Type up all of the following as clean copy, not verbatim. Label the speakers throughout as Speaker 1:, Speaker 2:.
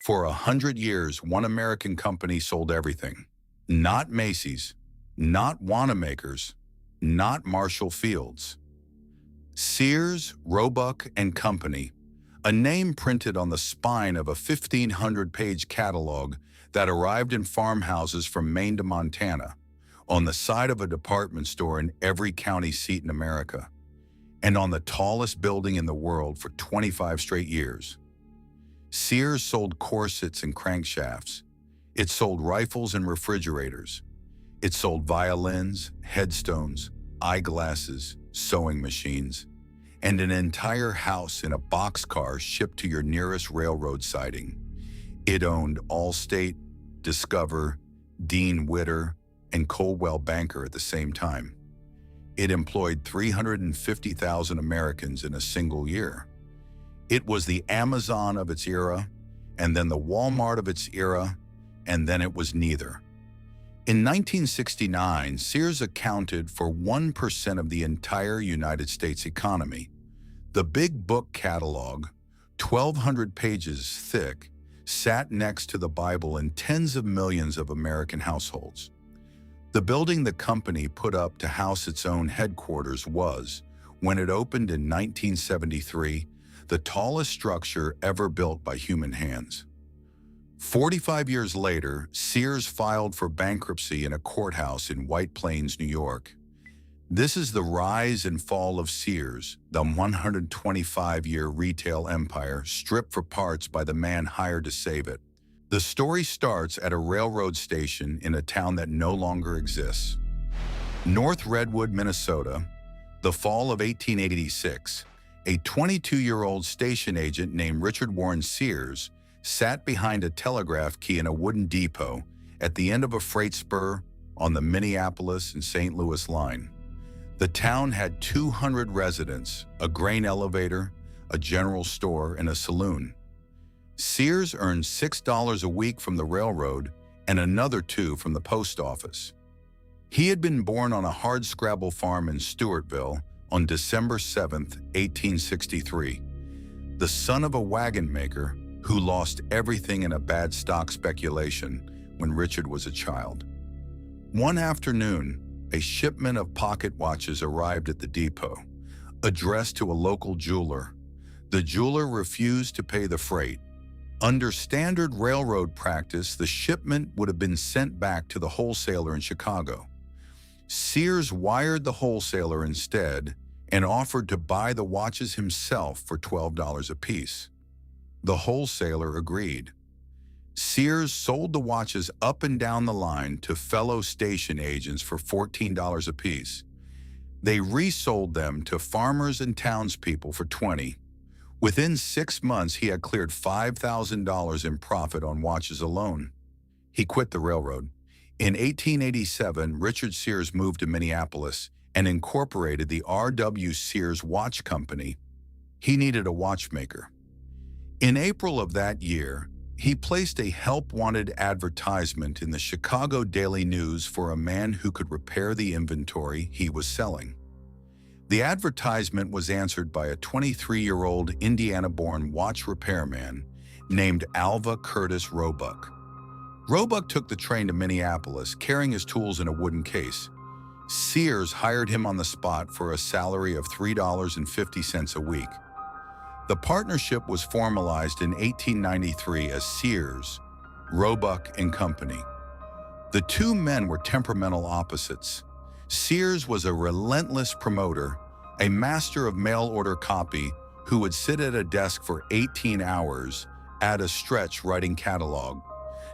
Speaker 1: For 100 years, one American company sold everything. Not Macy's, not Wanamaker's, not Marshall Field's. Sears, Roebuck and Company, a name printed on the spine of a 1,500-page catalog that arrived in farmhouses from Maine to Montana, on the side of a department store in every county seat in America, and on the tallest building in the world for 25 straight years. Sears sold corsets and crankshafts. It sold rifles and refrigerators. It sold violins, headstones, eyeglasses, sewing machines, and an entire house in a boxcar shipped to your nearest railroad siding. It owned Allstate, Discover, Dean Witter, and Coldwell Banker at the same time. It employed 350,000 Americans in a single year. It was the Amazon of its era, and then the Walmart of its era, and then it was neither. In 1969, Sears accounted for 1% of the entire United States economy. The big book catalog, 1,200 pages thick, sat next to the Bible in tens of millions of American households. The building the company put up to house its own headquarters was, when it opened in 1973, the tallest structure ever built by human hands. 45 years later, Sears filed for bankruptcy in a courthouse in White Plains, New York. This is the rise and fall of Sears, the 125-year retail empire stripped for parts by the man hired to save it. The story starts at a railroad station in a town that no longer exists. North Redwood, Minnesota, the fall of 1886, a 22-year-old station agent named Richard Warren Sears sat behind a telegraph key in a wooden depot at the end of a freight spur on the Minneapolis and St. Louis line. The town had 200 residents, a grain elevator, a general store, and a saloon. Sears earned $6 a week from the railroad and another $2 from the post office. He had been born on a hardscrabble farm in Stewartville on December 7, 1863, the son of a wagon maker who lost everything in a bad stock speculation when Richard was a child. One afternoon, a shipment of pocket watches arrived at the depot, addressed to a local jeweler. The jeweler refused to pay the freight. Under standard railroad practice, the shipment would have been sent back to the wholesaler in Chicago. Sears wired the wholesaler instead and offered to buy the watches himself for $12 apiece. The wholesaler agreed. Sears sold the watches up and down the line to fellow station agents for $14 apiece. They resold them to farmers and townspeople for $20. Within 6 months, he had cleared $5,000 in profit on watches alone. He quit the railroad. In 1887, Richard Sears moved to Minneapolis and incorporated the R.W. Sears Watch Company. He needed a watchmaker. In April of that year, he placed a help-wanted advertisement in the Chicago Daily News for a man who could repair the inventory he was selling. The advertisement was answered by a 23-year-old Indiana-born watch repairman named Alva Curtis Roebuck. Roebuck took the train to Minneapolis, carrying his tools in a wooden case. Sears hired him on the spot for a salary of $3.50 a week. The partnership was formalized in 1893 as Sears, Roebuck and Company. The two men were temperamental opposites. Sears was a relentless promoter, a master of mail-order copy who would sit at a desk for 18 hours at a stretch writing catalog,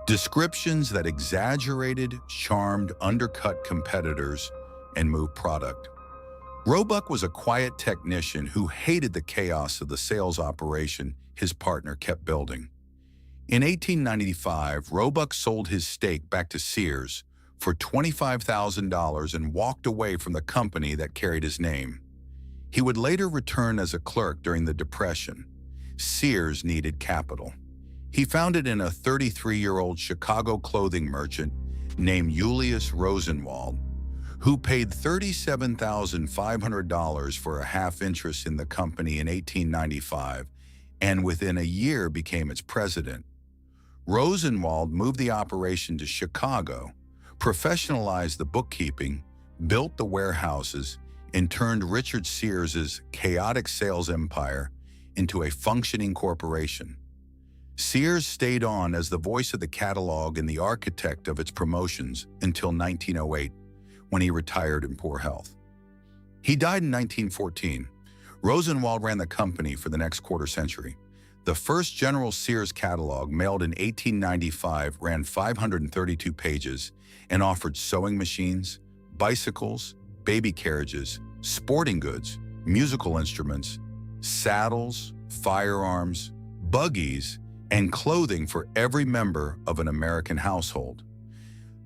Speaker 1: descriptions that exaggerated, charmed, undercut competitors, and moved product. Roebuck was a quiet technician who hated the chaos of the sales operation his partner kept building. In 1895, Roebuck sold his stake back to Sears for $25,000 and walked away from the company that carried his name. He would later return as a clerk during the Depression. Sears needed capital. He found it in a 33-year-old Chicago clothing merchant named Julius Rosenwald, who paid $37,500 for a half interest in the company in 1895, and within a year became its president. Rosenwald moved the operation to Chicago, professionalized the bookkeeping, built the warehouses, and turned Richard Sears's chaotic sales empire into a functioning corporation. Sears stayed on as the voice of the catalog and the architect of its promotions until 1908, when he retired in poor health. He died in 1914. Rosenwald ran the company for the next quarter century. The first General Sears catalog, mailed in 1895, ran 532 pages and offered sewing machines, bicycles, baby carriages, sporting goods, musical instruments, saddles, firearms, buggies, and clothing for every member of an American household.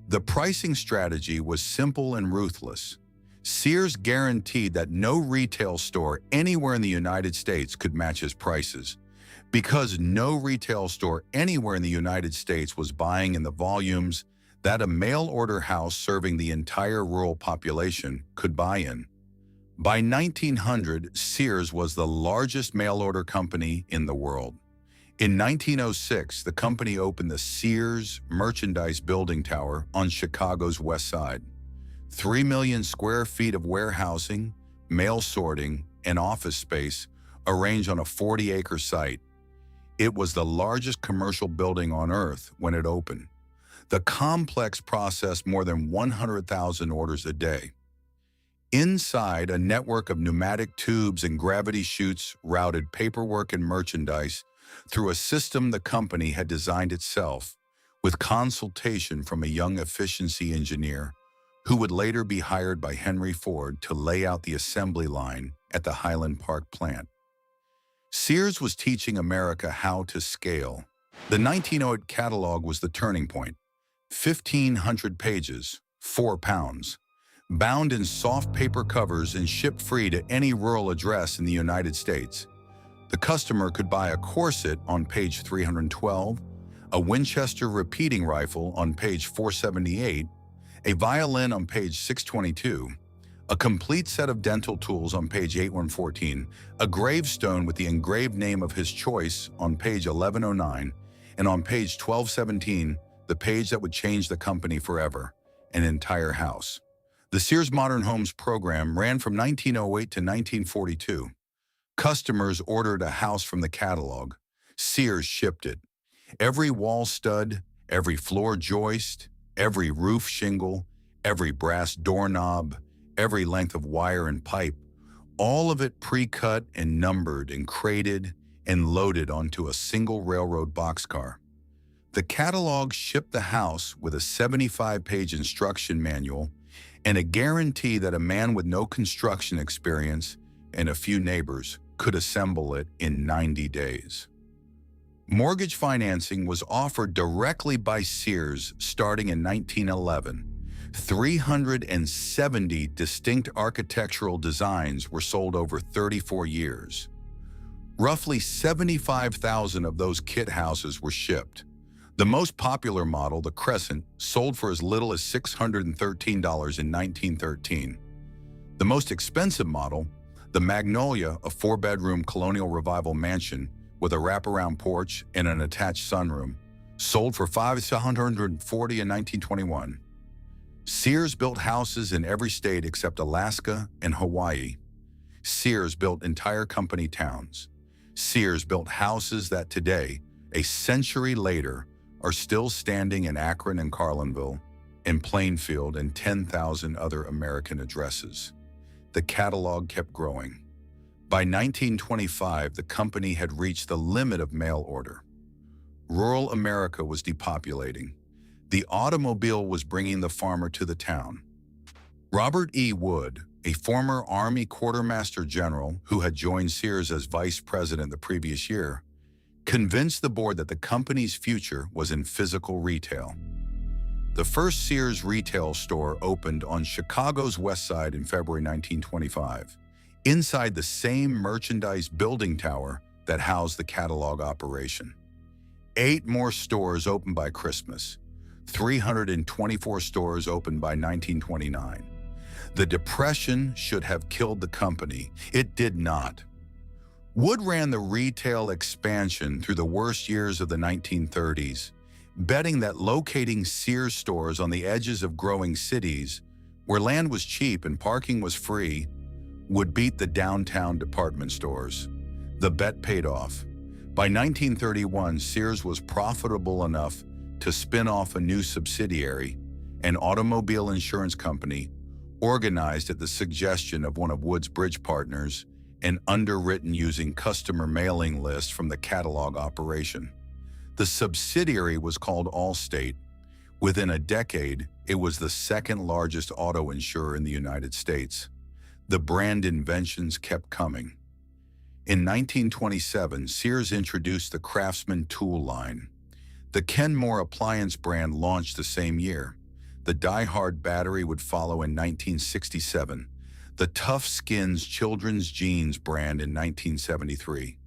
Speaker 1: The pricing strategy was simple and ruthless. Sears guaranteed that no retail store anywhere in the United States could match his prices, because no retail store anywhere in the United States was buying in the volumes that a mail-order house serving the entire rural population could buy in. By 1900, Sears was the largest mail-order company in the world. In 1906, the company opened the Sears Merchandise Building Tower on Chicago's West Side. 3 million square feet of warehousing, mail sorting, and office space arranged on a 40-acre site. It was the largest commercial building on Earth when it opened. The complex processed more than 100,000 orders a day. Inside, a network of pneumatic tubes and gravity chutes routed paperwork and merchandise through a system the company had designed itself, with consultation from a young efficiency engineer who would later be hired by Henry Ford to lay out the assembly line at the Highland Park plant. Sears was teaching America how to scale. The 1908 catalog was the turning point. 1,500 pages, 4 pounds, bound in soft paper covers and shipped free to any rural address in the United States. The customer could buy a corset on page 312, a Winchester repeating rifle on page 478, a violin on page 622, a complete set of dental tools on page 8114, a gravestone with the engraved name of his choice on page 1109, and on page 1217, the page that would change the company forever, an entire house. The Sears Modern Homes program ran from 1908 to 1942. Customers ordered a house from the catalog. Sears shipped it. Every wall stud, every floor joist, every roof shingle, every brass doorknob, every length of wire and pipe, all of it pre-cut and numbered and crated and loaded onto a single railroad boxcar. The catalog shipped the house with a 75-page instruction manual and a guarantee that a man with no construction experience and a few neighbors could assemble it in 90 days. Mortgage financing was offered directly by Sears starting in 1911. 370 distinct architectural designs were sold over 34 years. Roughly 75,000 of those kit houses were shipped. The most popular model, the Crescent, sold for as little as $613 in 1913. The most expensive model, the Magnolia, a 4-bedroom colonial revival mansion with a wraparound porch and an attached sunroom, sold for $540 in 1921. Sears built houses in every state except Alaska and Hawaii. Sears built entire company towns. Sears built houses that today, a century later, are still standing in Akron and Carlinville, in Plainfield, and 10,000 other American addresses. The catalog kept growing. By 1925, the company had reached the limit of mail order. Rural America was depopulating. The automobile was bringing the farmer to the town. Robert E. Wood, a former Army quartermaster general who had joined Sears as vice president the previous year, convinced the board that the company's future was in physical retail. The first Sears retail store opened on Chicago's West Side in February 1925, inside the same merchandise building tower that housed the catalog operation. 8 more stores opened by Christmas. 324 stores opened by 1929. The Depression should have killed the company. It did not. Wood ran the retail expansion through the worst years of the 1930s betting that locating Sears stores on the edges of growing cities, where land was cheap and parking was free, would beat the downtown department stores. The bet paid off. By 1931, Sears was profitable enough to spin off a new subsidiary, an automobile insurance company, organized at the suggestion of one of Wood's bridge partners and underwritten using customer mailing lists from the catalog operation. The subsidiary was called Allstate. Within a decade, it was the second largest auto insurer in the United States. The brand inventions kept coming. In 1927, Sears introduced the Craftsman tool line. The Kenmore appliance brand launched the same year. The Die Hard battery would follow in 1967. The Tough Skins children's jeans brand in 1973.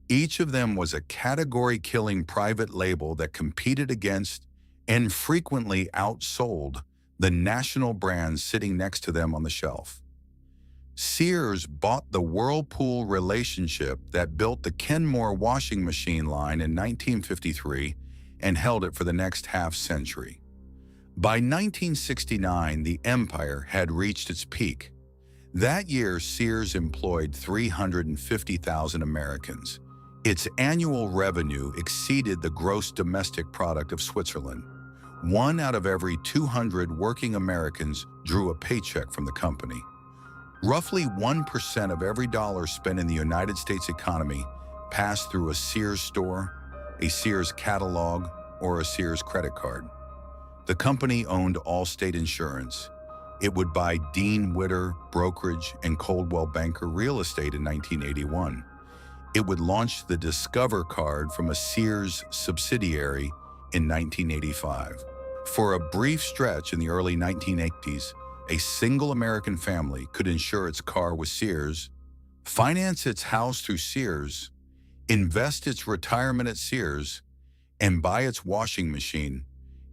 Speaker 1: Each of them was a category-killing private label that competed against and frequently outsold the national brands sitting next to them on the shelf. Sears bought the Whirlpool relationship that built the Kenmore washing machine line in 1953 and held it for the next half-century. By 1969, the empire had reached its peak. That year, Sears employed 350,000 Americans. Its annual revenue exceeded the gross domestic product of Switzerland. 1 out of every 200 working Americans drew a paycheck from the company. Roughly 1% of every dollar spent in the United States economy passed through a Sears store, a Sears catalog, or a Sears credit card. The company owned Allstate Insurance. It would buy Dean Witter Brokerage and Coldwell Banker Real Estate in 1981. It would launch the Discover card from a Sears subsidiary in 1985. For a brief stretch in the early 1980s, a single American family could insure its car with Sears, finance its house through Sears, invest its retirement at Sears, and buy its washing machine,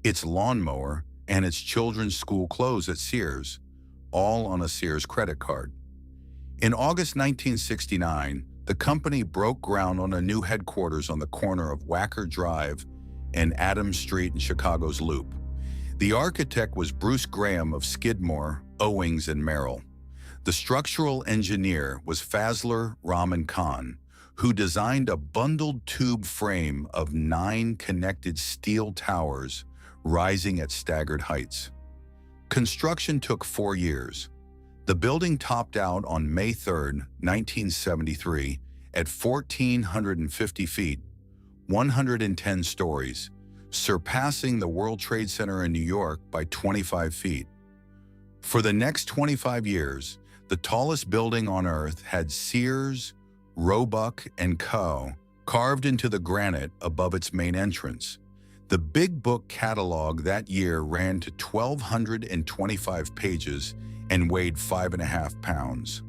Speaker 1: its lawnmower, and its children's school clothes at Sears, all on a Sears credit card. In August 1969, the company broke ground on a new headquarters on the corner of Wacker Drive and Adams Street in Chicago's Loop. The architect was Bruce Graham of Skidmore, Owings, and Merrill. The structural engineer was Fazler Rahman Khan, who designed a bundled tube frame of 9 connected steel towers rising at staggered heights. Construction took 4 years. The building topped out on May 3, 1973, at 1,450 feet, 110 stories, surpassing the World Trade Center in New York by 25 feet. For the next 25 years, the tallest building on Earth had Sears, Roebuck and Co. carved into the granite above its main entrance. The Big Book catalog that year ran to 1,225 pages and weighed 5.5 pounds.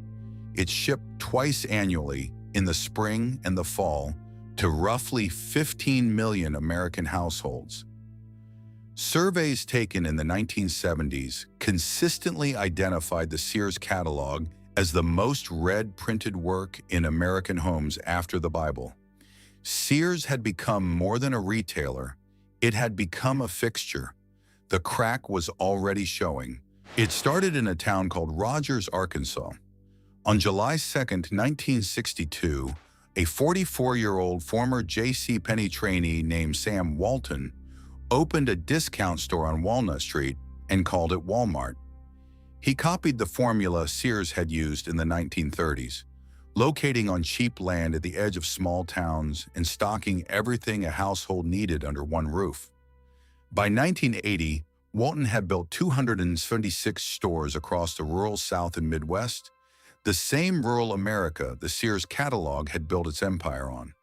Speaker 1: It shipped twice annually, in the spring and the fall, to roughly 15 million American households. Surveys taken in the 1970s consistently identified the Sears catalog as the most read printed work in American homes after the Bible. Sears had become more than a retailer. It had become a fixture. The crack was already showing. It started in a town called Rogers, Arkansas. On July 2, 1962, a 44-year-old former JCPenney trainee named Sam Walton opened a discount store on Walnut Street and called it Walmart. He copied the formula Sears had used in the 1930s, locating on cheap land at the edge of small towns and stocking everything a household needed under one roof. By 1980, Walton had built 276 stores across the rural South and Midwest, the same rural America the Sears catalog had built its empire on.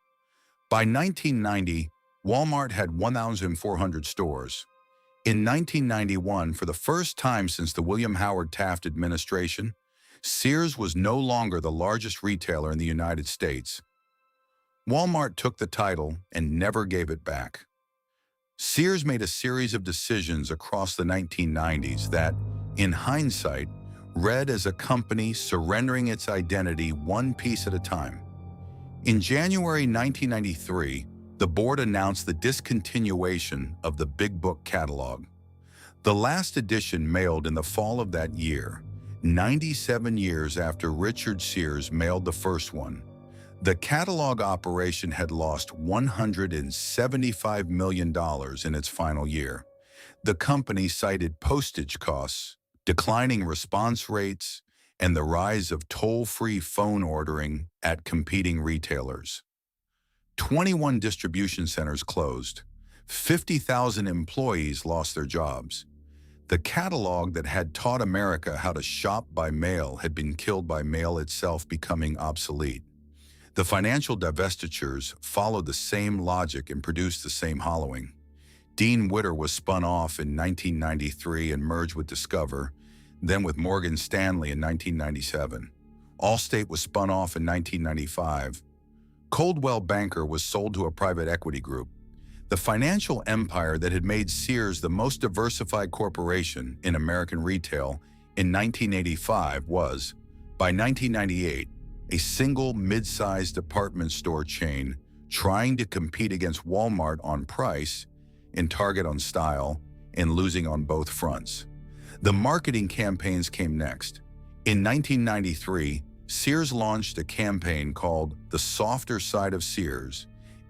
Speaker 1: By 1990, Walmart had 1,400 stores. In 1991, for the first time since the William Howard Taft administration, Sears was no longer the largest retailer in the United States. Walmart took the title and never gave it back. Sears made a series of decisions across the 1990s that, in hindsight, read as a company surrendering its identity one piece at a time. In January 1993, the board announced the discontinuation of the Big Book catalog. The last edition mailed in the fall of that year, 97 years after Richard Sears mailed the first one. The catalog operation had lost $175 million in its final year. The company cited postage costs, declining response rates, and the rise of toll-free phone ordering at competing retailers. 21 distribution centers closed. 50,000 employees lost their jobs. The catalog that had taught America how to shop by mail had been killed by mail itself becoming obsolete. The financial divestitures followed the same logic and produced the same hollowing. Dean Witter was spun off in 1993 and merged with Discover, then with Morgan Stanley in 1997. Allstate was spun off in 1995. Coldwell Banker was sold to a private equity group. The financial empire that had made Sears the most diversified corporation in American retail in 1985 was, by 1998, a single mid-sized department store chain trying to compete against Walmart on price and Target on style and losing on both fronts. The marketing campaigns came next. In 1993, Sears launched a campaign called The Softer Side of Sears,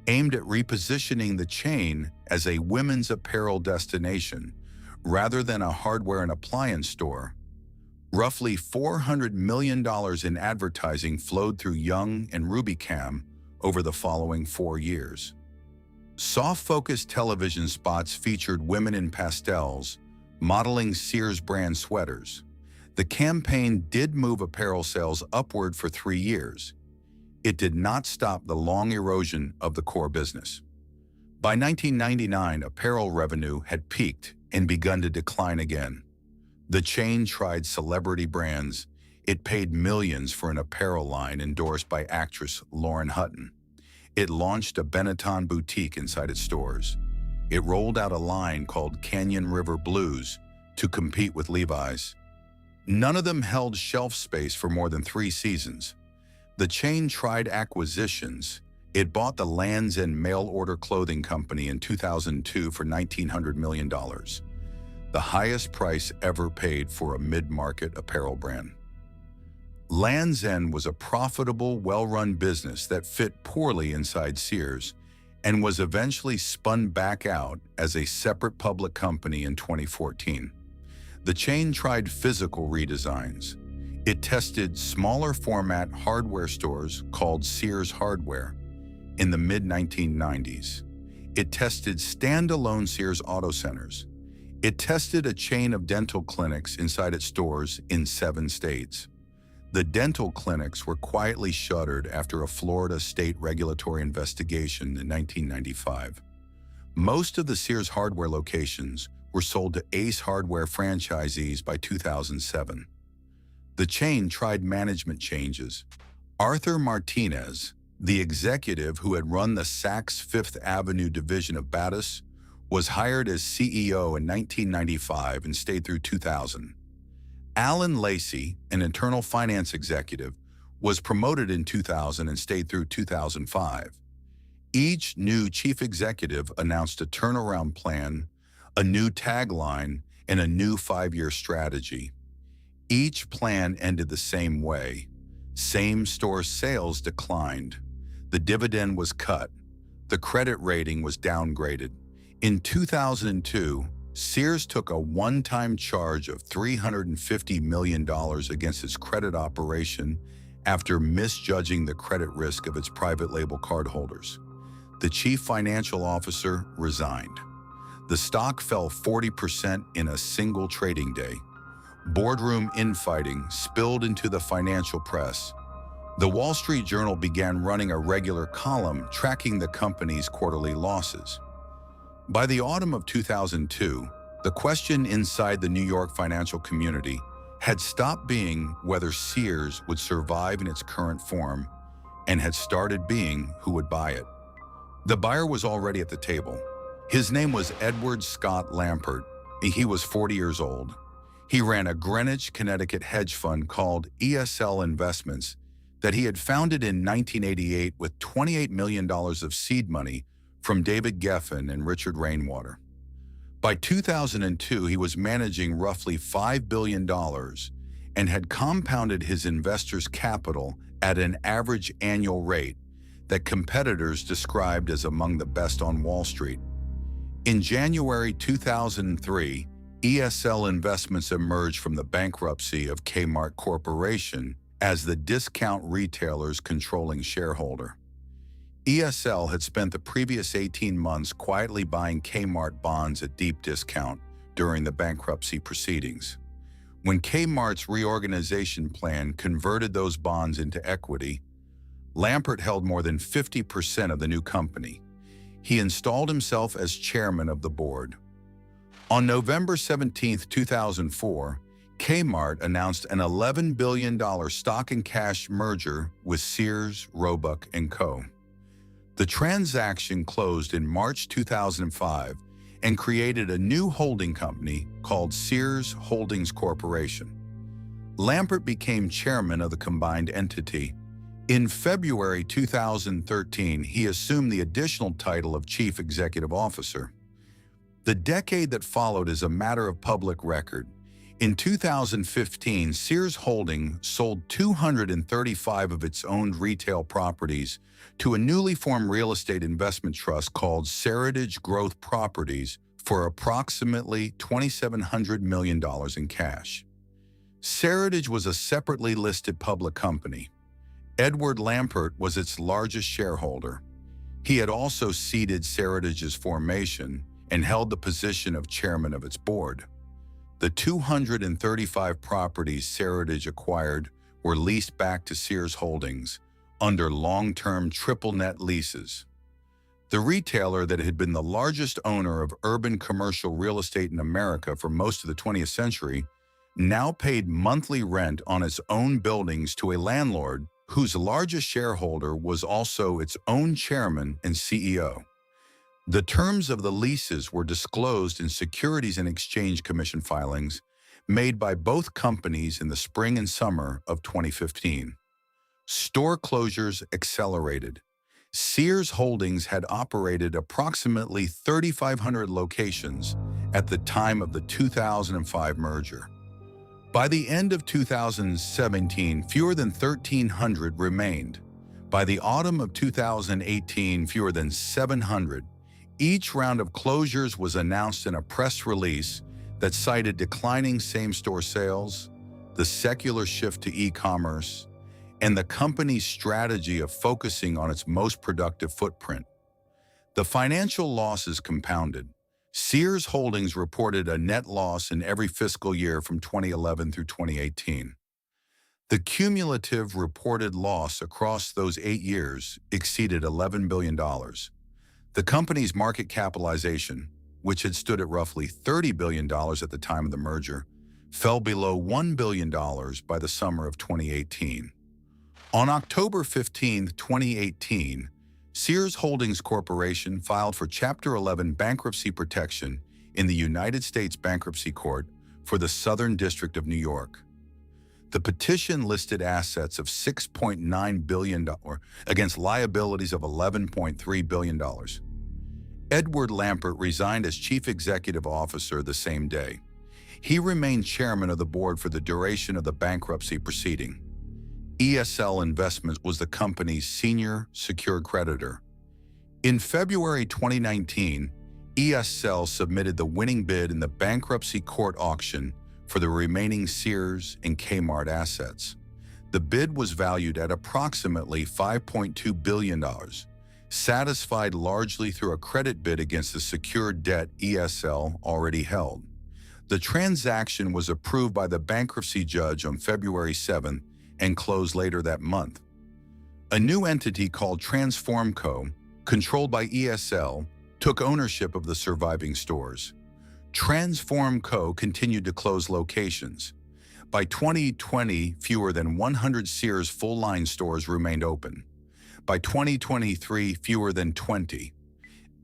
Speaker 1: aimed at repositioning the chain as a women's apparel destination rather than a hardware and appliance store. Roughly $400 million in advertising flowed through Young and Rubicam over the following 4 years. Soft-focus television spots featured women in pastels, modeling Sears brand sweaters. The campaign did move apparel sales upward for 3 years. It did not stop the long erosion of the core business. By 1999, apparel revenue had peaked and begun to decline again. The chain tried celebrity brands. It paid millions for an apparel line endorsed by actress Lauren Hutton. It launched a Benetton boutique inside its stores. It rolled out a line called Canyon River Blues to compete with Levi's. None of them held shelf space for more than 3 seasons. The chain tried acquisitions. It bought the Lands' End mail-order clothing company in 2002 for $1,900 million, the highest price ever paid for a mid-market apparel brand. Lands' End was a profitable, well-run business that fit poorly inside Sears and was eventually spun back out as a separate public company in 2014. The chain tried physical redesigns. It tested smaller format hardware stores called Sears Hardware in the mid-1990s. It tested standalone Sears Auto Centers. It tested a chain of dental clinics inside its stores in 7 states. The dental clinics were quietly shuttered after a Florida state regulatory investigation in 1995. Most of the Sears Hardware locations were sold to Ace Hardware franchisees by 2007. The chain tried management changes. Arthur Martinez, the executive who had run the Saks Fifth Avenue division of Battis, was hired as CEO in 1995 and stayed through 2000. Alan Lacey, an internal finance executive, was promoted in 2000 and stayed through 2005. Each new chief executive announced a turnaround plan, a new tagline, and a new 5-year strategy. Each plan ended the same way. Same-store sales declined. The dividend was cut. The credit rating was downgraded. In 2002, Sears took a one-time charge of $350 million against its credit operation after misjudging the credit risk of its private label cardholders. The chief financial officer resigned. The stock fell 40% in a single trading day. Boardroom infighting spilled into the financial press. The Wall Street Journal began running a regular column tracking the company's quarterly losses. By the autumn of 2002, the question inside the New York financial community had stopped being whether Sears would survive in its current form and had started being who would buy it. The buyer was already at the table. His name was Edward Scott Lampert. He was 40 years old. He ran a Greenwich, Connecticut hedge fund called ESL Investments that he had founded in 1988 with $28 million of seed money from David Geffen and Richard Rainwater. By 2002, he was managing roughly $5 billion and had compounded his investors' capital at an average annual rate that competitors described as among the best on Wall Street. In January 2003, ESL Investments emerged from the bankruptcy of Kmart Corporation as the discount retailer's controlling shareholder. ESL had spent the previous 18 months quietly buying Kmart bonds at deep discount during the bankruptcy proceedings. When Kmart's reorganization plan converted those bonds into equity, Lampert held more than 50% of the new company. He installed himself as chairman of the board. On November 17, 2004, Kmart announced an $11 billion stock and cash merger with Sears, Roebuck and Co. The transaction closed in March 2005 and created a new holding company called Sears Holdings Corporation. Lampert became chairman of the combined entity. In February 2013, he assumed the additional title of Chief Executive Officer. The decade that followed is a matter of public record. In 2015, Sears Holdings sold 235 of its owned retail properties to a newly formed real estate investment trust called Seritage Growth Properties for approximately $2,700 million in cash. Seritage was a separately listed public company. Edward Lampert was its largest shareholder. He had also seeded Seritage's formation and held the position of chairman of its board. The 235 properties Seritage acquired were leased back to Sears Holdings under long-term triple-net leases. The retailer that had been the largest owner of urban commercial real estate in America for most of the 20th century now paid monthly rent on its own buildings to a landlord whose largest shareholder was also its own chairman and CEO. The terms of the leases were disclosed in Securities and Exchange Commission filings made by both companies in the spring and summer of 2015. Store closures accelerated. Sears Holdings had operated approximately 3,500 locations at the time of the 2005 merger. By the end of 2017, fewer than 1,300 remained. By the autumn of 2018, fewer than 700. Each round of closures was announced in a press release that cited declining same-store sales, the secular shift to e-commerce, and the company's strategy of focusing on its most productive footprint. The financial losses compounded. Sears Holdings reported a net loss in every fiscal year from 2011 through 2018. The cumulative reported loss across those 8 years exceeded $11 billion. The company's market capitalization, which had stood at roughly $30 billion at the time of the merger, fell below $1 billion by the summer of 2018. On October 15, 2018, Sears Holdings Corporation filed for Chapter 11 bankruptcy protection in the United States Bankruptcy Court for the Southern District of New York. The petition listed assets of $6.9 billion against liabilities of $11.3 billion. Edward Lampert resigned as chief executive officer the same day. He remained chairman of the board for the duration of the bankruptcy proceeding. ESL Investments was the company's senior secured creditor. In February 2019, ESL submitted the winning bid in the bankruptcy court auction for the remaining Sears and Kmart assets. The bid was valued at approximately $5.2 billion, satisfied largely through a credit bid against the secured debt ESL already held. The transaction was approved by the bankruptcy judge on February 7th and closed later that month. A new entity called Transformco, controlled by ESL, took ownership of the surviving stores. Transformco continued to close locations. By 2020, fewer than 100 Sears full-line stores remained open. By 2023, fewer than 20.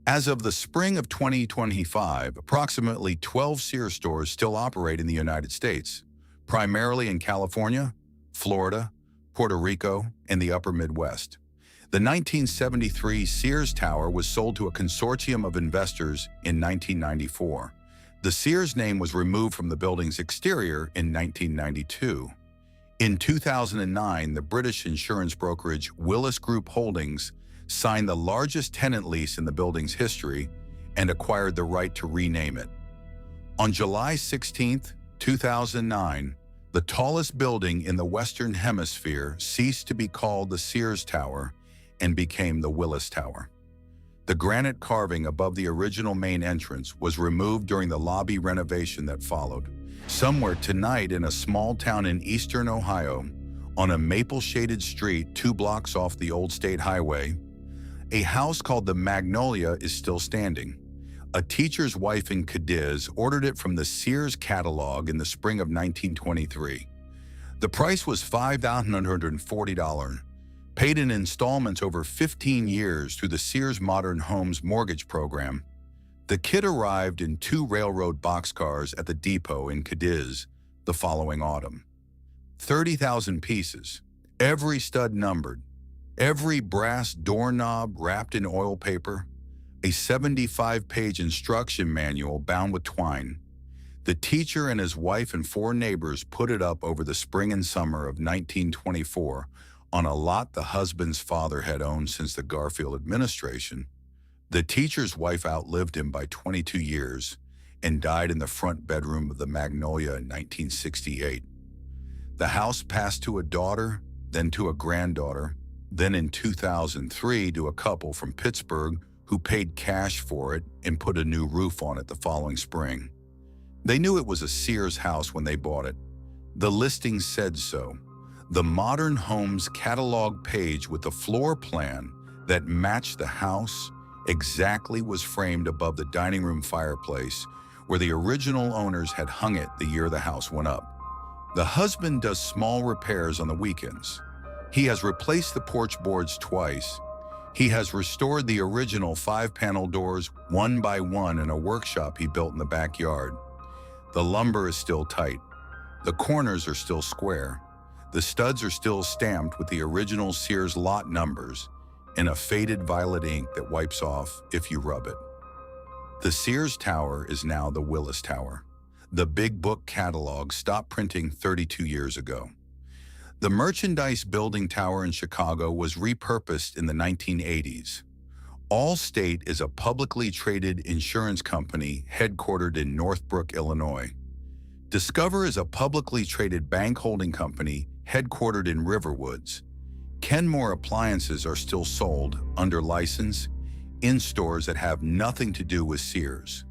Speaker 1: As of the spring of 2025, approximately 12 Sears stores still operate in the United States, primarily in California, Florida, Puerto Rico, and the upper Midwest. The 1973 Sears Tower was sold to a consortium of investors in 1994. The Sears name was removed from the building's exterior in 1992. In 2009, the British insurance brokerage Willis Group Holdings signed the largest tenant lease in the building's history and acquired the right to rename it. On July 16, 2009, the tallest building in the Western Hemisphere ceased to be called the Sears Tower and became the Willis Tower. The granite carving above the original main entrance was removed during the lobby renovation that followed. Somewhere tonight in a small town in eastern Ohio, on a maple-shaded street 2 blocks off the old state highway, a house called the Magnolia is still standing. A teacher's wife in Cadiz ordered it from the Sears catalog in the spring of 1923. The price was $5,940, paid in installments over 15 years through the Sears Modern Homes mortgage program. The kit arrived in 2 railroad boxcars at the depot in Cadiz the following autumn. 30,000 pieces, every stud numbered, every brass doorknob wrapped in oil paper, a 75-page instruction manual bound with twine. The teacher and his wife and 4 neighbors put it up over the spring and summer of 1924 on a lot the husband's father had owned since the Garfield administration. The teacher's wife outlived him by 22 years and died in the front bedroom of the Magnolia in 1968. The house passed to a daughter, then to a granddaughter, then in 2003 to a couple from Pittsburgh who paid cash for it and put a new roof on it the following spring. They knew it was a Sears house when they bought it. The listing said so. The Modern Homes catalog page with the floor plan that matched the house exactly was framed above the dining room fireplace where the original owners had hung it the year the house went up. The husband does small repairs on the weekends. He has replaced the porch boards twice. He has restored the original 5-panel doors one by one in a workshop he built in the backyard. The lumber is still tight. The corners are still square. The studs are still stamped with the original Sears lot numbers in a faded violet ink that wipes off if you rub it. The Sears Tower is now the Willis Tower. The Big Book catalog stopped printing 32 years ago. The Merchandise Building Tower in Chicago was repurposed in the 1980s. Allstate is a publicly traded insurance company headquartered in Northbrook, Illinois. Discover is a publicly traded bank holding company headquartered in Riverwoods. Kenmore appliances are still sold under license in stores that have nothing to do with Sears.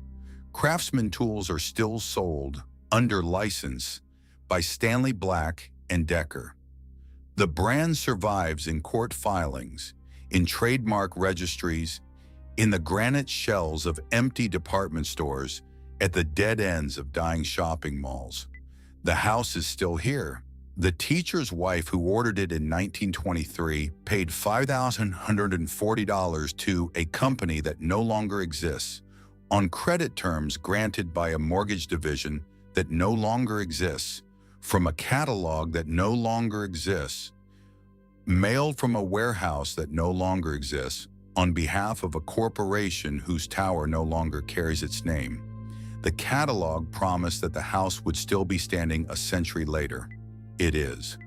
Speaker 1: Craftsman tools are still sold under license by Stanley Black and Decker. The brand survives in court filings, in trademark registries, in the granite shells of empty department stores, at the dead ends of dying shopping malls. The house is still here. The teacher's wife who ordered it in 1923 paid $5,140 to a company that no longer exists, on credit terms granted by a mortgage division that no longer exists, from a catalog that no longer exists, mailed from a warehouse that no longer exists, on behalf of a corporation whose tower no longer carries its name. The catalog promised that the house would still be standing a century later. It is.